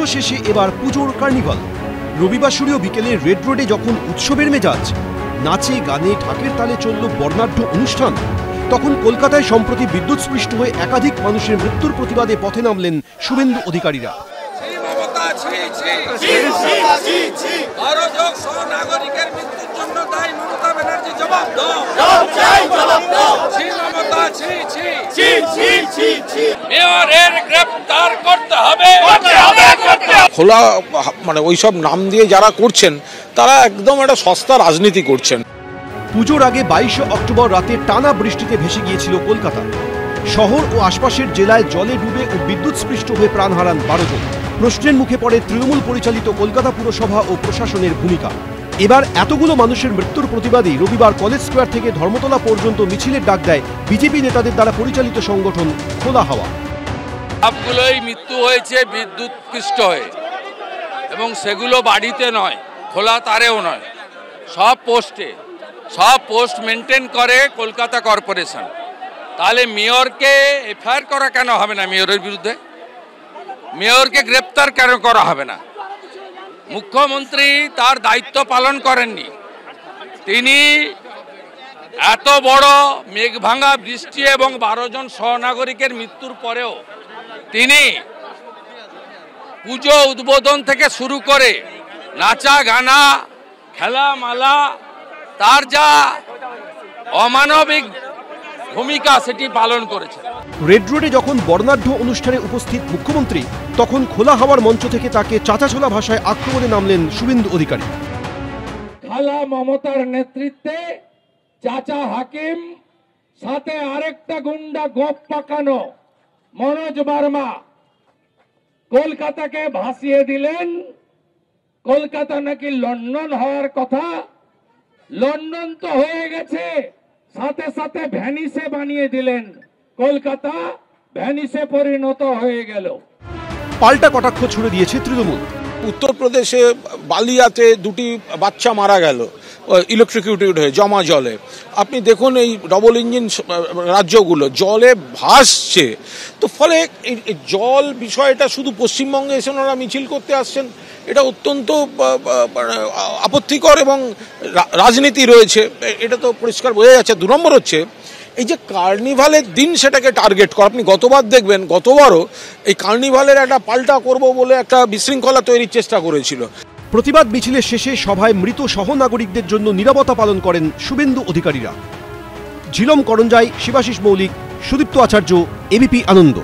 পুজো শেষে এবার পুজোর কার্নিভাল। রবিবাসরীয় বিকেলে রেড রোডে যখন উৎসবের মেজাজ, নাচে গানে ঢাকের তালে চলল বর্ণাঢ্য অনুষ্ঠান, তখন কলকাতায় সম্প্রতি বিদ্যুৎস্পৃষ্ট হয়ে একাধিক মানুষের মৃত্যুর প্রতিবাদে পথে নামলেন শুভেন্দু অধিকারীরা। খোলা মানে ওইসব নাম দিয়ে যারা করছেন তারা একদম একটা সস্তা রাজনীতি করছেন। পুজোর আগে 22 অক্টোবর রাতে টানা বৃষ্টিতে ভেসে গিয়েছিল কলকাতা। শহর ও আশপাশের জেলায় জলে ডুবে ও বিদ্যুৎস্পৃষ্ট হয়ে প্রাণ হারান 12 জন। প্রশ্নের মুখে পড়ে তৃণমূল পরিচালিত কলকাতা পুরসভা ও প্রশাসনের ভূমিকা। এবার এতগুলো মানুষের মৃত্যুর প্রতিবাদে রবিবার কলেজ স্কোয়ার থেকে ধর্মতলা পর্যন্ত মিছিলের ডাক দেয় বিজেপি নেতাদের দ্বারা পরিচালিত সংগঠন খোলা হাওয়া। সবগুলোই মৃত্যু হয়েছে বিদ্যুৎস্পৃষ্ট হয়ে, এবং সেগুলো বাড়িতে নয়, খোলা তারেও নয়, সব পোস্ট মেনটেন করে কলকাতা কর্পোরেশন। তাহলে মেয়রকে এফআইআর করা কেন হবে না? মেয়রের বিরুদ্ধে মেয়রকে গ্রেপ্তার কেন করা হবে না? মুখ্যমন্ত্রী তার দায়িত্ব পালন করেননি। তিনি এত বড় মেঘভাঙা বৃষ্টি এবং 12 জন সহনাগরিকের মৃত্যুর পরেও তিনি পুজো উদ্বোধন থেকে শুরু করে নাচা গানা খেলামালা, তার যা অমানবিক ভূমিকা সেটি পালন করেছে। রেড রোডে যখন বর্ণাঢ্য অনুষ্ঠানে উপস্থিত মুখ্যমন্ত্রী, তখন খোলা হাওয়ার মঞ্চ থেকে তাকে চাঁচাছোলা ভাষায় আক্রমণে নামলেন শুভেন্দু অধিকারী। খালা মমতার নেতৃত্বে চাচা হাকিম, সাথে আরেকটা গুন্ডা গোপ পাকানো মনোজ বার্মা কলকাতাকে ভাসিয়ে দিলেন। কলকাতা নাকি লন্ডন হওয়ার কথা, লন্ডন তো হয়ে গেছে, সাথে সাথে ভ্যানিসে বানিয়ে দিলেন। কলকাতা ভ্যানিসে পরিণত হয়ে গেল। পাল্টা কটাক্ষ ছুড়ে দিয়েছে তৃণমূল। উত্তরপ্রদেশে বালিয়াতে 2টি বাচ্চা মারা গেল ইলেকট্রিকিউটেড হয়ে জমা জলে। আপনি দেখুন এই ডবল ইঞ্জিন রাজ্যগুলো জলে ভাসছে। তো ফলে এই জল বিষয়টা শুধু পশ্চিমবঙ্গে এসে ওনারা মিছিল করতে আসছেন, এটা অত্যন্ত আপত্তিকর এবং রাজনীতি রয়েছে, এটা তো পরিষ্কার বোঝা যাচ্ছে। 2 নম্বর হচ্ছে এই যে কার্নিভালের দিন সেটাকে টার্গেট করা। আপনি গতবার দেখবেন, গতবারও এই কার্নিভালের একটা পাল্টা করব বলে একটা বিশৃঙ্খলা তৈরির চেষ্টা করেছিল। প্রতিবাদ মিছিলের শেষে সভায় মৃত সহনাগরিকদের জন্য নীরবতা পালন করেন শুভেন্দু অধিকারীরা। ঝিলম করঞ্জাই, শিবাশিস মৌলিক, সুদীপ্ত আচার্য, এবিপি আনন্দ।